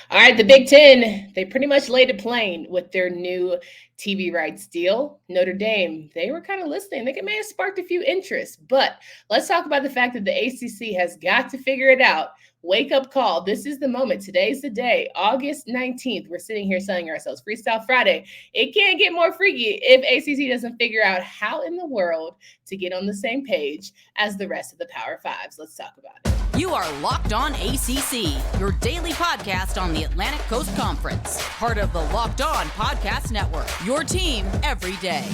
All right, the Big Ten, they pretty much laid it plain with their new TV rights deal. Notre Dame, they were kind of listening. They may have sparked a few interests, but let's talk about the fact that the ACC has got to figure it out. Wake up call. This is the moment. Today's the day, August 19th. We're sitting here telling ourselves Freestyle Friday. It can't get more freaky if ACC doesn't figure out how in the world to get on the same page as the rest of the Power Fives. Let's talk about it. You are Locked On ACC, your daily podcast on the Atlantic Coast Conference. Part of the Locked On Podcast Network, your team every day.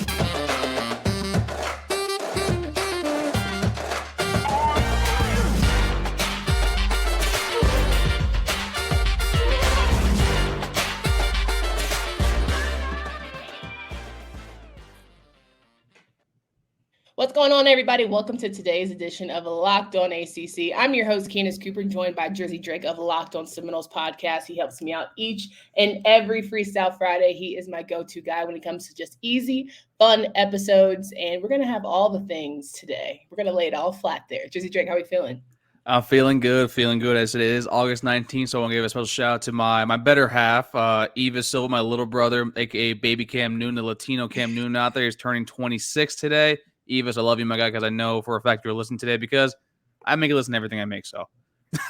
What's going on, everybody? Welcome to today's edition of Locked On ACC. I'm your host, Keenis Cooper, joined by Drizzy Drake of Locked On Seminoles podcast. He helps me out each and every Freestyle Friday. He is my go-to guy when it comes to just easy, fun episodes, and we're going to have all the things today. We're going to lay it all flat there. Drizzy Drake, how are we feeling? I'm feeling good as it is August 19th, so I want to give a special shout out to my better half, Eva Silva, my little brother, a.k.a. Baby Cam Newton, the Latino Cam Newton out there. He's turning 26 today. Evis, I love you, my guy, because I know for a fact you're listening today because I make you listen to everything I make, so.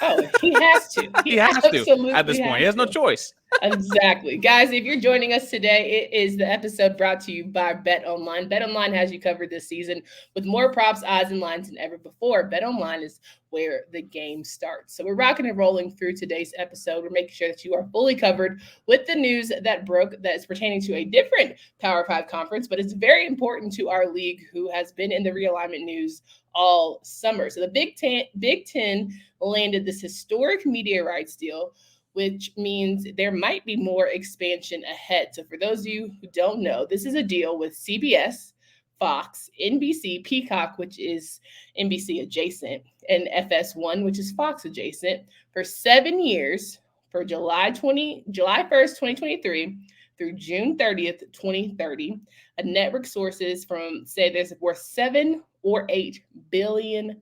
Oh, he has to. He has to at this point. He has no choice. Exactly. Guys, if you're joining us today, it is the episode brought to you by BetOnline. BetOnline has you covered this season with more props, odds, and lines than ever before. BetOnline is where the game starts. So we're rocking and rolling through today's episode. We're making sure that you are fully covered with the news that broke that is pertaining to a different Power 5 conference, but it's very important to our league who has been in the realignment news all summer. So the Big Ten landed this historic media rights deal, which means there might be more expansion ahead. So for those of you who don't know, this is a deal with CBS, Fox, NBC, Peacock, which is NBC adjacent, and FS1, which is Fox adjacent, for 7 years, for July 1st, 2023 through June 30th, 2030. A network sources from say there's worth $7 or $8 billion.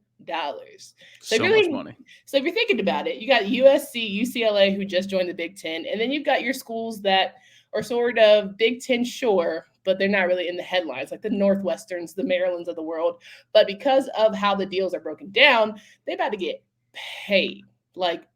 So much money. So if you're thinking about it, you got USC, UCLA, who just joined the Big Ten, and then you've got your schools that are sort of Big Ten sure, but they're not really in the headlines, like the Northwesterns, the Marylands of the world. But because of how the deals are broken down, they're about to get paid like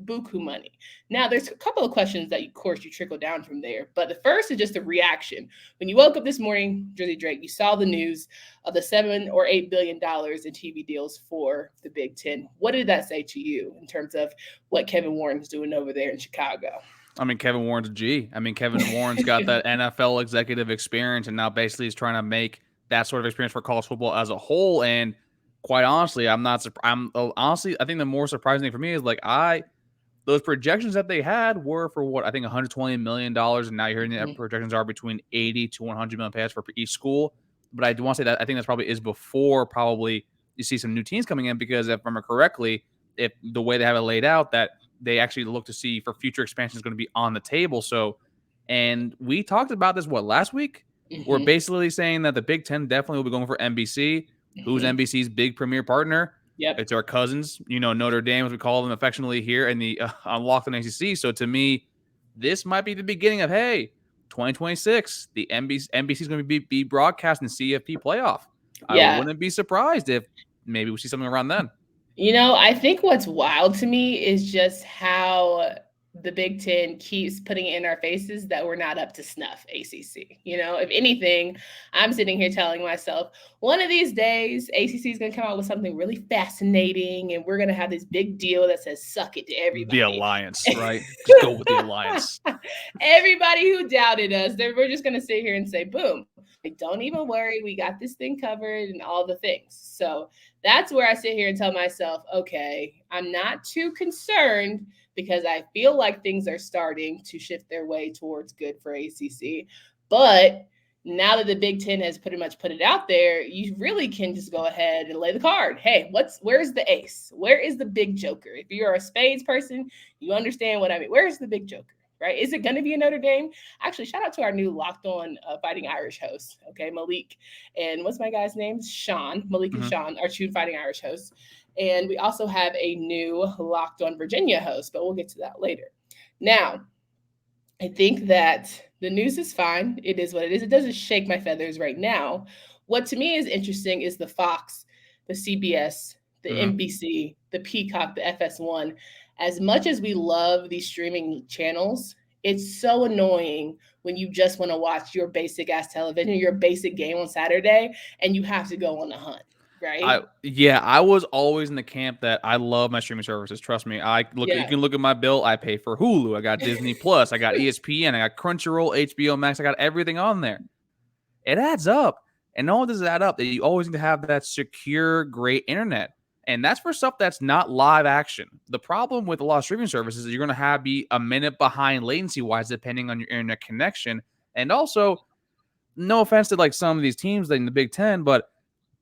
buku money. Now, there's a couple of questions that, of course, you trickle down from there. But the first is just a reaction. When you woke up this morning, Drizzy Drake, you saw the news of the $7 or $8 billion in TV deals for the Big Ten. What did that say to you in terms of what Kevin Warren's doing over there in Chicago? I mean, Kevin Warren's a G. I mean, Kevin Warren's got that NFL executive experience, and now basically he's trying to make that sort of experience for college football as a whole. And quite honestly, honestly, I think the more surprising thing for me is those projections that they had were for what I think $120 million, and now you're hearing that projections are between 80 to 100 million pass for each school. But I do want to say that I think that's probably is before probably you see some new teams coming in, because if I remember correctly, if the way they have it laid out, that they actually look to see for future expansion is going to be on the table. So, and we talked about this last week. We're basically saying that the Big Ten definitely will be going for NBC, who's NBC's big premier partner. Yep. It's our cousins, Notre Dame, as we call them affectionately here in the Locked On ACC. So to me, this might be the beginning of, hey, 2026, the NBC is going to be broadcasting the CFP playoff. Yeah. I wouldn't be surprised if maybe we see something around then. I think what's wild to me is just how the Big Ten keeps putting it in our faces that we're not up to snuff, ACC. If anything, I'm sitting here telling myself, one of these days, ACC is going to come out with something really fascinating, and we're going to have this big deal that says, suck it to everybody. The alliance, right? Just go with the alliance. Everybody who doubted us, we're just going to sit here and say, boom, don't even worry. We got this thing covered and all the things. So that's where I sit here and tell myself, okay, I'm not too concerned, because I feel like things are starting to shift their way towards good for ACC. But now that the Big Ten has pretty much put it out there, you really can just go ahead and lay the card. Hey, where's the ace? Where is the big joker? If you're a spades person, you understand what I mean. Where's the big joker? Right? Is it going to be a Notre Dame? Actually, shout out to our new Locked On Fighting Irish host, okay, Malik. And what's my guy's name? Sean. Malik and Sean, our two Fighting Irish hosts. And we also have a new Locked on Virginia host, but we'll get to that later. Now, I think that the news is fine. It is what it is. It doesn't shake my feathers right now. What to me is interesting is the Fox, the CBS, the Mhm. NBC, the Peacock, the FS1. As much as we love these streaming channels, it's so annoying when you just want to watch your basic ass television, your basic game on Saturday, and you have to go on a hunt, right? I was always in the camp that I love my streaming services. Trust me. You Yeah. can look at my bill. I pay for Hulu. I got Disney Plus. I got ESPN. I got Crunchyroll, HBO Max. I got everything on there. It adds up. And not only does it add up, that you always need to have that secure, great internet. And that's for stuff that's not live action. The problem with a lot of streaming services is you're going to be a minute behind latency wise, depending on your internet connection. And also, no offense to like some of these teams like in the Big Ten, but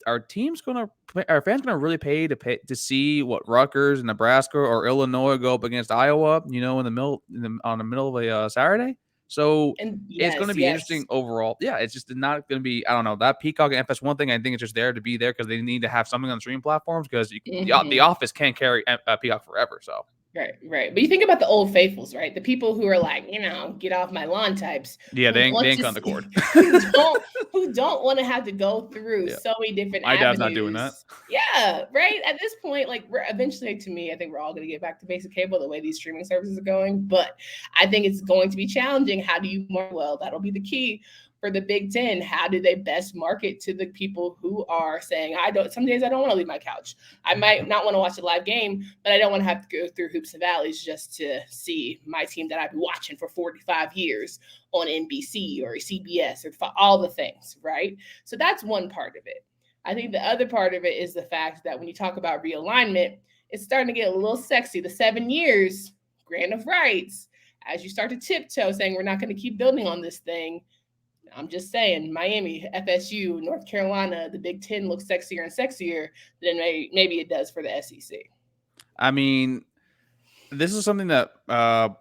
are fans gonna really pay to see what Rutgers, Nebraska, or Illinois go up against Iowa? In the middle of a Saturday. So And it's going yes, to be yes. interesting overall. Yeah, it's just not going to be. I don't know, that Peacock and FS1 thing. I think it's just there to be there because they need to have something on streaming platforms because the Mhm. Office can't carry Peacock forever. So Right, right. But you think about the old faithfuls, right? The people who are like, get off my lawn types, yeah, who they want ain't to cutting the cord. see, who don't want to have to go through Yeah, so many different my dad's not doing that. avenues. Yeah, right. At this point, like we're eventually, to me, I think we're all going to get back to basic cable the way these streaming services are going. But I think it's going to be challenging. How do you market well? That'll be the key for the Big Ten. How do they best market to the people who are saying, some days I don't want to leave my couch. I might not want to watch a live game, but I don't want to have to go through hoops and valleys just to see my team that I've been watching for 45 years on NBC or CBS or all the things, right? So that's one part of it. I think the other part of it is the fact that when you talk about realignment, it's starting to get a little sexy. The 7 years, grant of rights, as you start to tiptoe saying we're not going to keep building on this thing, I'm just saying, Miami, FSU, North Carolina, the Big Ten looks sexier and sexier than maybe it does for the SEC. I mean, this is something that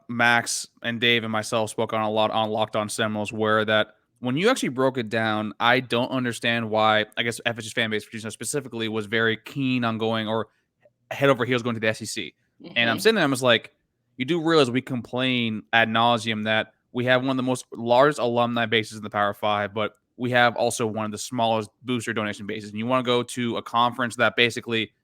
Max and Dave and myself spoke on a lot on Locked On Seminoles, where that when you actually broke it down, I don't understand why, I guess FSU's fan base specifically was very keen on going or head over heels going to the SEC. And I'm Mm-hmm. sitting there, I was like, you do realize we complain ad nauseum that we have one of the most largest alumni bases in the Power Five, but we have also one of the smallest booster donation bases. And you want to go to a conference that basically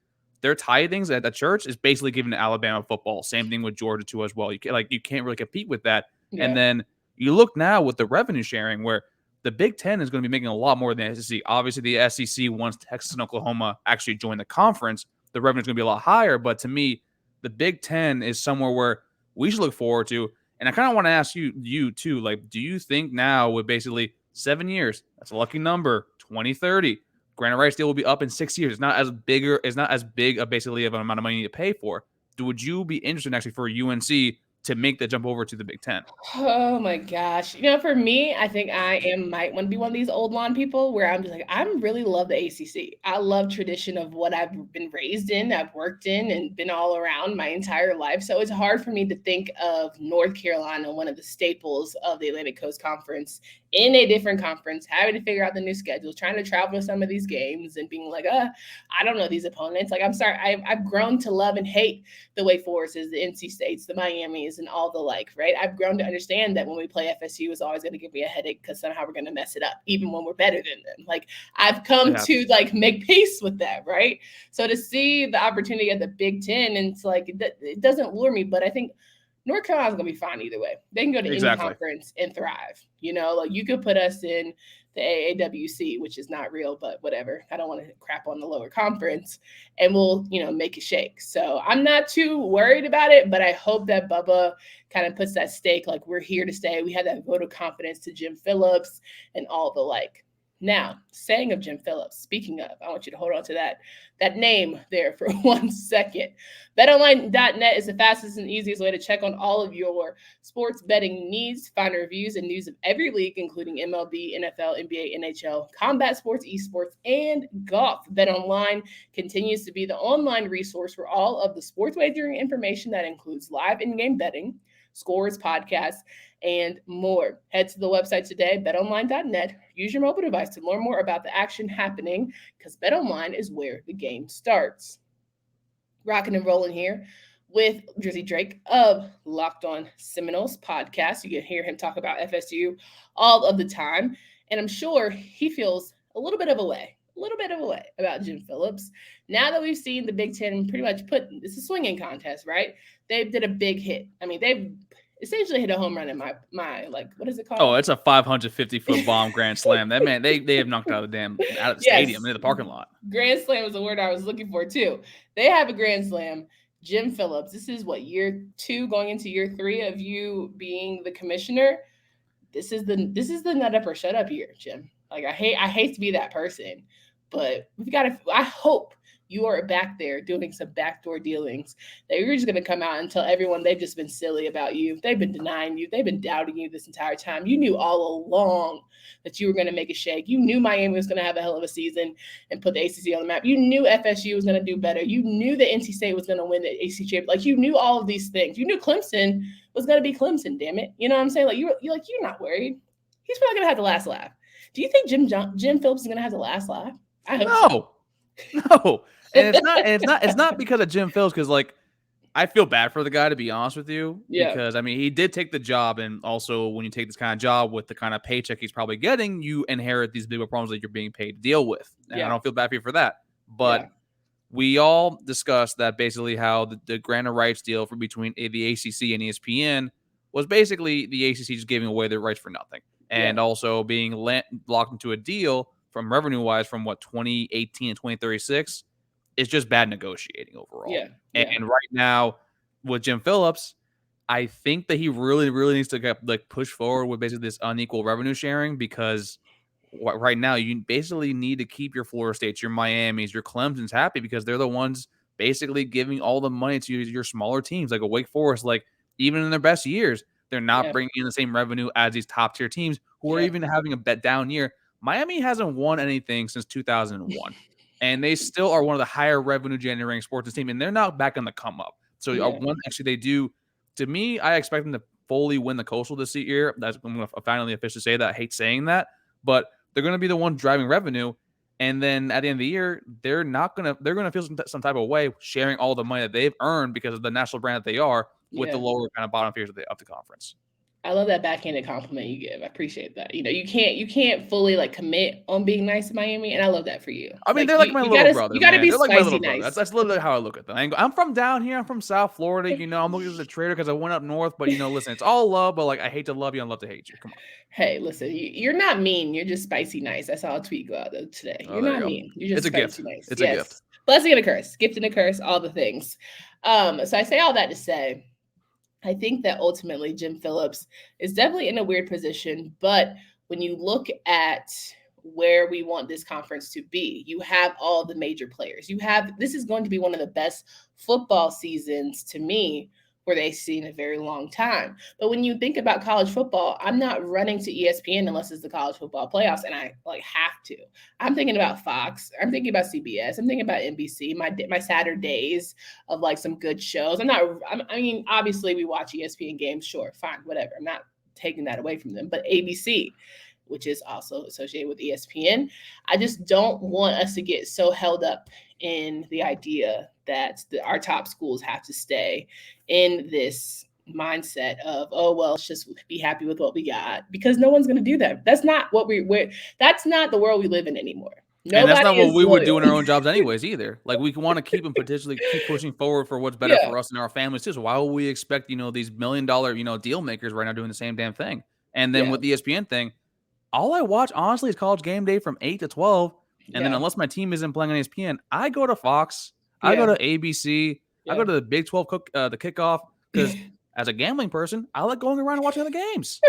their tithings at the church is basically given to Alabama football. Same thing with Georgia too as well. You can't really compete with that. And Yeah. then you look now with the revenue sharing where the Big Ten is going to be making a lot more than the SEC. Obviously, the SEC once Texas and Oklahoma actually join the conference, the revenue is going to be a lot higher. But to me, the Big Ten is somewhere where we should look forward to. And I kind of want to ask you too, like, do you think now with basically 7 years, that's a lucky number, 2030, Granite Rights deal will be up in 6 years. It's not as big of basically of an amount of money to pay for. Would you be interested actually for UNC to make the jump over to the Big Ten? Oh my gosh. For me, I think might want to be one of these old lawn people where I'm just like, I really love the ACC. I love tradition of what I've been raised in, I've worked in, and been all around my entire life. So it's hard for me to think of North Carolina, one of the staples of the Atlantic Coast Conference, in a different conference, having to figure out the new schedule, trying to travel to some of these games and being like, I don't know these opponents. Like, I'm sorry, I've grown to love and hate the Wake Forests, the NC States, the Miamis, and all the like, right? I've grown to understand that when we play FSU, it's always going to give me a headache because somehow we're going to mess it up, even when we're better than them. Like, I've come to like make peace with that, right? So to see the opportunity at the Big Ten, and it's like it doesn't lure me, but I think North Carolina's gonna be fine either way. They can go to any conference and thrive. Like you could put us in the AAWC, which is not real, but whatever. I don't want to crap on the lower conference, and we'll make it shake. So I'm not too worried about it, but I hope that Bubba kind of puts that stake, like we're here to stay. We had that vote of confidence to Jim Phillips and all the like. Now, saying of Jim Phillips, speaking of, I want you to hold on to that name there for 1 second. BetOnline.net is the fastest and easiest way to check on all of your sports betting needs. Find reviews and news of every league, including MLB, NFL, NBA, NHL, combat sports, esports, and golf. BetOnline continues to be the online resource for all of the sports wagering information that includes live in-game betting, scores, podcasts, and more. Head to the website today, betonline.net. Use your mobile device to learn more about the action happening because BetOnline is where the game starts. rocking and rolling here with Drizzy Drake of Locked On Seminoles podcast. You can hear him talk about FSU all of the time. And I'm sure he feels a little bit of a way about Jim Phillips. Now that we've seen the Big Ten pretty much it's a swinging contest, right? They did a big hit. I mean, they've essentially hit a home run in my like, what is it called? Oh, it's a 550-foot bomb grand slam. That man, they have knocked out of the stadium into the parking lot. Grand slam is the word I was looking for too. They have a grand slam. Jim Phillips, this is what, year 2 going into year 3 of you being the commissioner. This is the nut up or shut up year, Jim. Like I hate to be that person, but I hope you are back there doing some backdoor dealings that you're just going to come out and tell everyone they've just been silly about you. They've been denying you. They've been doubting you this entire time. You knew all along that you were going to make a shake. You knew Miami was going to have a hell of a season and put the ACC on the map. You knew FSU was going to do better. You knew that NC State was going to win the ACC championship. Like, you knew all of these things. You knew Clemson was going to be Clemson, damn it. You know what I'm saying? Like, you're not worried. He's probably going to have the last laugh. Do you think Jim Phillips is going to have the last laugh? I hope No. And it's not because of Jim Phillips, because like I feel bad for the guy, to be honest with you. Yeah. Because I mean, he did take the job, and also when you take this kind of job with the kind of paycheck he's probably getting, you inherit these bigger problems that you're being paid to deal with. And I don't feel bad for you for that. But we all discussed that basically how the grant of rights deal between the ACC and ESPN was basically the ACC just giving away their rights for nothing, and also being locked into a deal from revenue-wise from 2018 and 2036. It's just bad negotiating overall. And right now with Jim Phillips, I think that he really, really needs to push forward with basically this unequal revenue sharing, because right now you basically need to keep your Florida States, your Miamis, your Clemsons happy, because they're the ones basically giving all the money to your smaller teams, like a Wake Forest. Like, even in their best years, they're not bringing in the same revenue as these top tier teams who are even having a down year. Miami hasn't won anything since 2001. And they still are one of the higher revenue generating sports team, and they're not back on the come up. So they do. To me, I expect them to fully win the Coastal this year. I'm going to finally officially say that. I hate saying that, but they're going to be the one driving revenue. And then at the end of the year, they're going to feel some type of way sharing all the money that they've earned because of the national brand that they are with the lower kind of bottom tiers of the conference. I love that backhanded compliment you give. I appreciate that. You know, you can't fully commit on being nice to Miami, and I love that for you. I mean, they're like my little brother. You got to be spicy nice. That's literally how I look at them. I'm from down here. I'm from South Florida. You know, I'm looking as a traitor because I went up north. But listen, it's all love. But I hate to love you and love to hate you. Come on. Hey, listen, you're not mean. You're just spicy nice. I saw a tweet go out today. You're not mean. You're just spicy nice. It's a gift. Blessing and a curse. Gift and a curse. All the things. So I say all that to say, I think that ultimately Jim Phillips is definitely in a weird position, but when you look at where we want this conference to be, you have all the major players. This is going to be one of the best football seasons to me for the ACC in a very long time. But when you think about college football, I'm not running to ESPN unless it's the college football playoffs, and I have to. I'm thinking about Fox. I'm thinking about CBS. I'm thinking about NBC. My Saturdays of some good shows. I mean, obviously we watch ESPN games. Sure, fine, whatever. I'm not taking that away from them. But ABC, which is also associated with ESPN, I just don't want us to get so held up in the idea that our top schools have to stay in this mindset of, oh, well, let's just be happy with what we got, because no one's going to do that. That's not what that's not the world we live in anymore. And that's not what we would do in our own jobs anyways either. We want to keep and potentially keep pushing forward for what's better for us and our families too. So why would we expect, these $1 million, deal makers right now doing the same damn thing? And then with the ESPN thing, all I watch, honestly, is College Game Day from 8 to 12. And then unless my team isn't playing on ESPN, I go to Fox, I go to ABC, I go to the Big 12 the kickoff, because as a gambling person, I like going around and watching other games.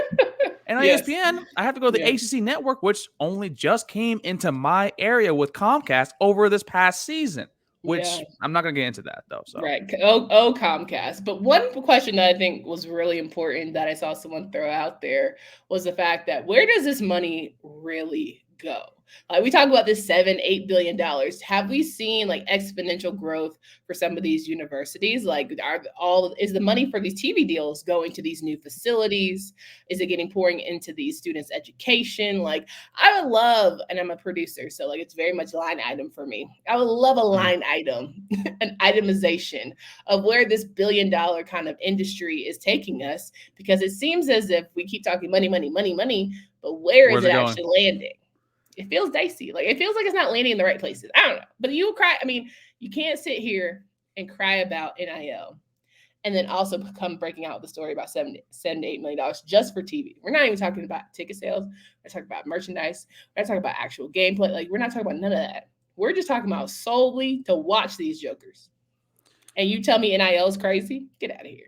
And on ESPN, I have to go to the ACC network, which only just came into my area with Comcast over this past season, which I'm not going to get into that, though. So. Right. Oh, Comcast. But one question that I think was really important that I saw someone throw out there was the fact that where does this money really go? Like we talk about this $7-8 billion. Have we seen like exponential growth for some of these universities? Like, is the money for these TV deals going to these new facilities? Is it getting pouring into these students' education? Like, I would love, and I'm a producer, so like it's very much line item for me. I would love a line item, an itemization of where this $1 billion kind of industry is taking us, because it seems as if we keep talking money, money, money, money, but where is Where's it it going? actually landing? It feels dicey. Like it feels like it's not landing in the right places. I don't know. But you cry. I mean, you can't sit here and cry about NIL and then also come breaking out the story about $7-8 million just for TV. We're not even talking about ticket sales. We're talking about merchandise. We're not talking about actual gameplay. Like we're not talking about none of that. We're just talking about solely to watch these jokers. And you tell me NIL is crazy? Get out of here.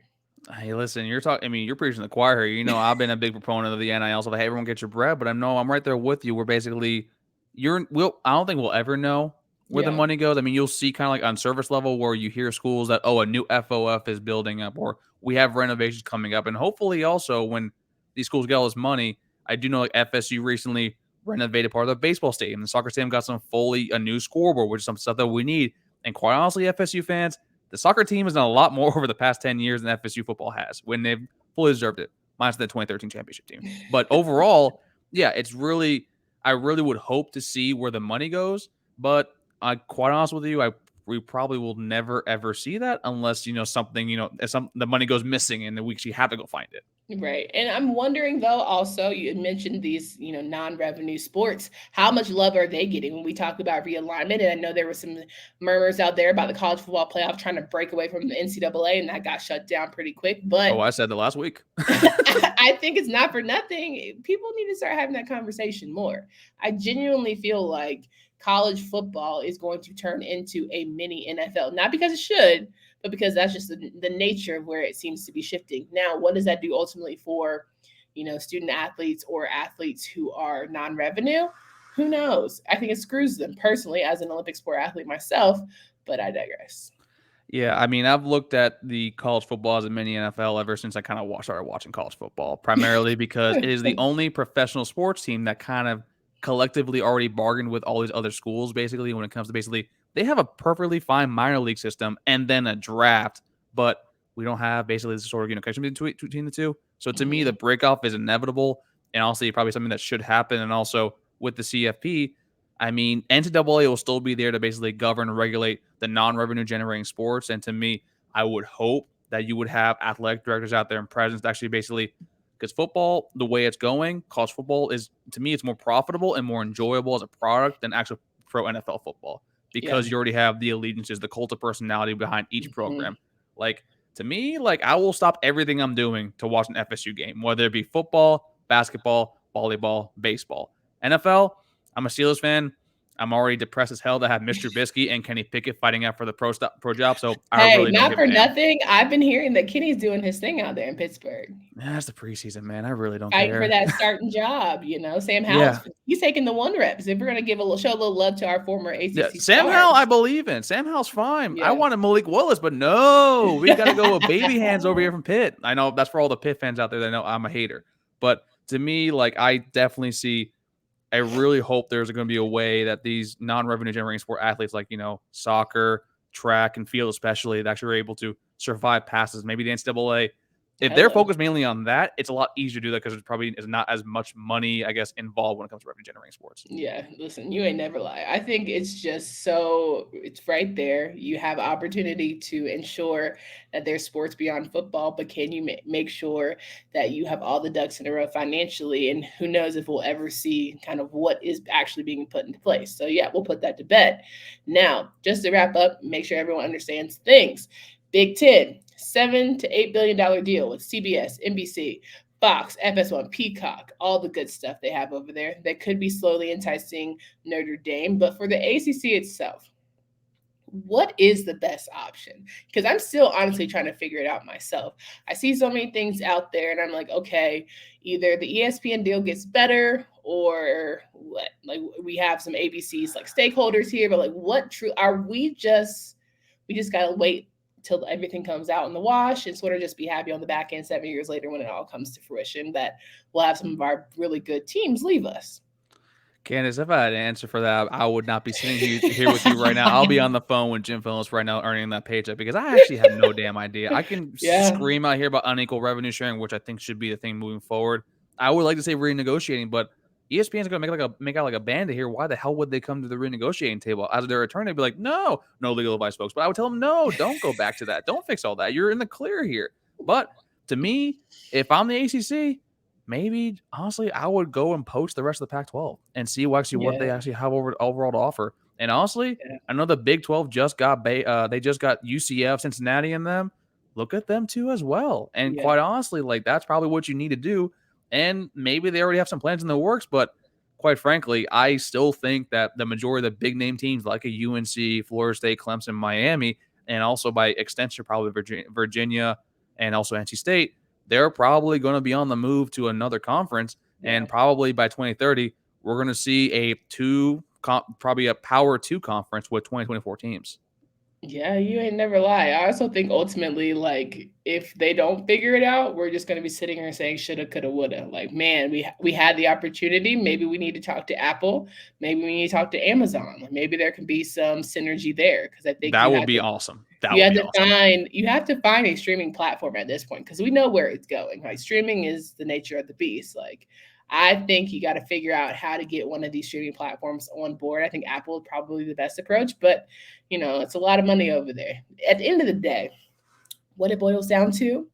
Hey, listen, you're talking. I mean, you're preaching the choir here. You know, I've been a big proponent of the NIL. So, hey, everyone, get your bread. But I'm right there with you. We're basically, I don't think we'll ever know where the money goes. I mean, you'll see kind of like on service level where you hear schools that, a new FOF is building up, or we have renovations coming up, and hopefully also when these schools get all this money, I do know like FSU recently renovated part of the baseball stadium. The soccer stadium got a new scoreboard, which is some stuff that we need. And quite honestly, FSU fans, the soccer team has done a lot more over the past 10 years than FSU football has when they've fully deserved it, minus the 2013 championship team. But overall, yeah, I really would hope to see where the money goes. But quite honest with you, we probably will never, ever see that unless, the money goes missing and then we actually have to go find it. Right. And I'm wondering though, also, you had mentioned these, non-revenue sports. How much love are they getting when we talk about realignment? And I know there were some murmurs out there about the college football playoff trying to break away from the NCAA, and that got shut down pretty quick. But I said that last week. I think it's not for nothing. People need to start having that conversation more. I genuinely feel like college football is going to turn into a mini NFL, not because it should, but because that's just the nature of where it seems to be shifting. Now, what does that do ultimately for, student athletes or athletes who are non-revenue? Who knows? I think it screws them personally as an Olympic sport athlete myself, but I digress. Yeah, I mean, I've looked at the college football as a mini NFL ever since I kind of started watching college football, primarily because it is the only professional sports team that kind of collectively already bargained with all these other schools, basically, when it comes to they have a perfectly fine minor league system and then a draft, but we don't have basically this sort of connection between the two. So to me, the breakoff is inevitable and also probably something that should happen. And also with the CFP, I mean, NCAA will still be there to basically govern and regulate the non-revenue generating sports. And to me, I would hope that you would have athletic directors out there and presidents to actually basically, because football, the way it's going, college football is, to me, it's more profitable and more enjoyable as a product than actual pro NFL football, because you already have the allegiances, the cult of personality behind each program. Like, to me, I will stop everything I'm doing to watch an FSU game, whether it be football, basketball, volleyball, baseball. NFL, I'm a Steelers fan. I'm already depressed as hell to have Mr. Trubisky and Kenny Pickett fighting out for the pro job. So I really don't give a damn. Not for nothing, I've been hearing that Kenny's doing his thing out there in Pittsburgh. That's the preseason, man. I really don't fighting care. For that starting job, Sam Howell's he's taking the 1 reps. If we're gonna show a little love to our former ACC Sam Howell, I believe in. Sam Howell's fine. I wanted Malik Willis, but no, we got to go with baby hands over here from Pitt. I know that's for all the Pitt fans out there that know I'm a hater, but to me, I definitely see. I really hope there's going to be a way that these non-revenue generating sport athletes soccer, track, and field especially, that actually are able to survive passes. Maybe the NCAA, if they're focused mainly on that, it's a lot easier to do that because it probably is not as much money, I guess, involved when it comes to revenue generating sports. Yeah, listen, you ain't never lie. I think it's just it's right there. You have opportunity to ensure that there's sports beyond football, but can you make sure that you have all the ducks in a row financially? And who knows if we'll ever see kind of what is actually being put into place. So yeah, we'll put that to bed. Now, just to wrap up, make sure everyone understands things. Big Ten, $7 to $8 billion deal with CBS, NBC, Fox, FS1, Peacock, all the good stuff they have over there that could be slowly enticing Notre Dame. But for the ACC itself, what is the best option? Because I'm still honestly trying to figure it out myself. I see so many things out there and I'm like, okay, either the ESPN deal gets better or what? We have some ABC's stakeholders here, but what are we just got to wait till everything comes out in the wash and sort of just be happy on the back end 7 years later when it all comes to fruition that we'll have some of our really good teams leave us? Candace, if I had an answer for that, I would not be sitting here with you right now. I'll be on the phone with Jim Phillips right now earning that paycheck because I actually have no damn idea. I can Yeah, scream out here about unequal revenue sharing, which I think should be the thing moving forward. I would like to say renegotiating, but ESPN is going to make out like a bandit here. Why the hell would they come to the renegotiating table? As their attorney, they'd be like, no legal advice, folks. But I would tell them, no, don't go back to that. Don't fix all that. You're in the clear here. But to me, if I'm the ACC, maybe honestly, I would go and poach the rest of the Pac-12 and see what they yeah, actually have overall to offer. And honestly, yeah, I know the Big 12 just got they just got UCF, Cincinnati in them. Look at them too as well. And yeah, quite honestly, like that's probably what you need to do. And maybe they already have some plans in the works, but quite frankly, I still think that the majority of the big name teams like a UNC, Florida State, Clemson, Miami, and also by extension probably Virginia and also NC State, they're probably going to be on the move to another conference. yeah. And probably by 2030, we're going to see probably a power two conference with 2024 teams. Yeah, you ain't never lie. I also think ultimately, like, if they don't figure it out, we're just going to be sitting here saying shoulda, coulda, woulda. Like, man, we had the opportunity. Maybe we need to talk to Apple. Maybe we need to talk to Amazon. Maybe there can be some synergy there because I think That would be awesome. you have to find a streaming platform at this point because we know where it's going. Like, streaming is the nature of the beast. Like, I think you got to figure out how to get one of these streaming platforms on board. I think Apple is probably the best approach, but it's a lot of money over there. At the end of the day, what it boils down to,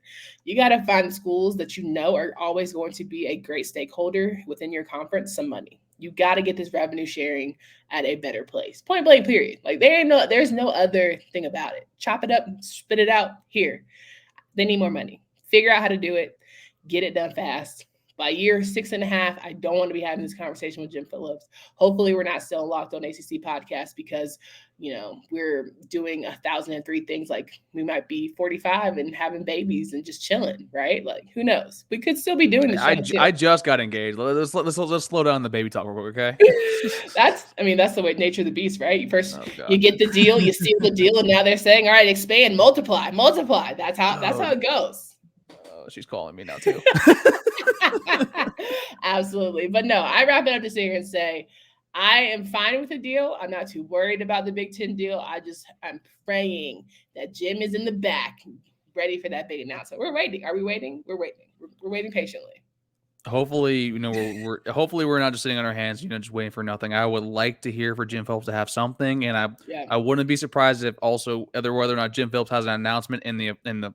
you got to find schools that are always going to be a great stakeholder within your conference some money. You got to get this revenue sharing at a better place. Point blank, period. Like there's no other thing about it. Chop it up, spit it out here. They need more money. Figure out how to do it. Get it done fast. By year 6.5, I don't want to be having this conversation with Jim Phillips. Hopefully, we're not still locked on ACC podcast because, we're doing 1,003 things. Like we might be 45 and having babies and just chilling, right? Like who knows? We could still be doing this show too. I just got engaged. Let's slow down the baby talk real quick, okay? That's the way nature of the beast, right? You get the deal, you seal the deal, and now they're saying, all right, expand, multiply. That's how it goes. She's calling me now too. Absolutely. But no, I wrap it up to sit here and say, I am fine with the deal. I'm not too worried about the Big Ten deal. I'm praying that Jim is in the back, ready for that big announcement. We're waiting. Are we waiting? We're waiting. We're waiting patiently. Hopefully, we're not just sitting on our hands, just waiting for nothing. I would like to hear for Jim Phillips to have something, and I wouldn't be surprised if also whether or not Jim Phillips has an announcement in the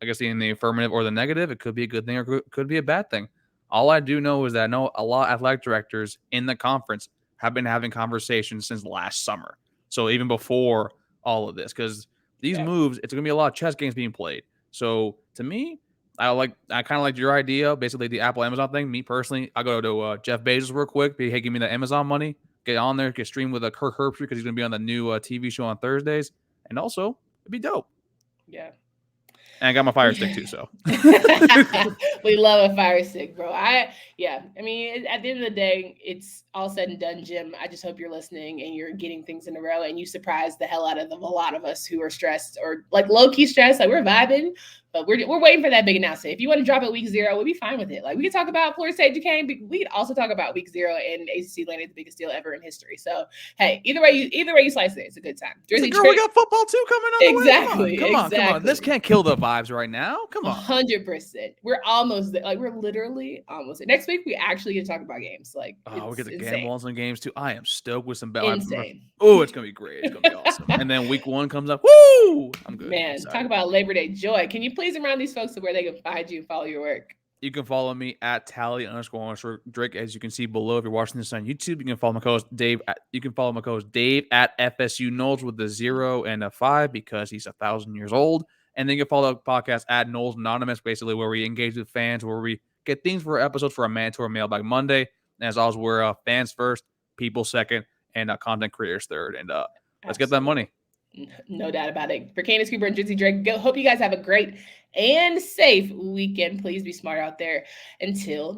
I guess in the affirmative or the negative. It could be a good thing or could be a bad thing. All I do know is that I know a lot of athletic directors in the conference have been having conversations since last summer. So even before all of this, because these moves, it's going to be a lot of chess games being played. So to me, I kind of like your idea, basically the Apple Amazon thing. Me personally, I go to Jeff Bezos real quick. Hey, give me the Amazon money. Get on there, get streamed with Kirk Herbstreit because he's going to be on the new TV show on Thursdays. And also, it'd be dope. Yeah. And I got my Fire Stick too, so. We love a Fire Stick, bro. I mean, at the end of the day, it's all said and done, Jim. I just hope you're listening and you're getting things in a row and you surprise the hell out of a lot of us who are stressed or like low-key stressed. Like we're vibing, but we're waiting for that big announcement. If you want to drop it week 0, we'll be fine with it. Like we can talk about Florida State Duquesne, but we could also talk about week 0 and ACC landing the biggest deal ever in history. So hey, either way you slice it, it's a good time. Drizzy Drake, we got football too coming up. Exactly. Come on. This can't kill the vibes right now. Come on. 100%. We're almost there. Like we're literally almost there. Next week we actually get to talk about games. Like we get the gamble on some games too. I am stoked with some insane. Oh, it's gonna be great. It's gonna be awesome. And then week 1 comes up. Woo! I'm good. Man, talk about Labor Day joy. Can you please remind these folks of where they can find you and follow your work? You can follow me at Tally_Drake, as you can see below. If you're watching this on YouTube, you can follow my co-host Dave. You can follow my co-host Dave at FSU Knowles with the 0 and a 5 because he's 1,000 years old. And then you can follow the podcast at Knowles Anonymous, basically where we engage with fans, where we get things for episodes for a mandatory mailbag Monday. And as always, we're fans first, people second, and content creators third. And let's get that money. No doubt about it. For Candace Cooper and Drizzy Drake, hope you guys have a great and safe weekend. Please be smart out there. Until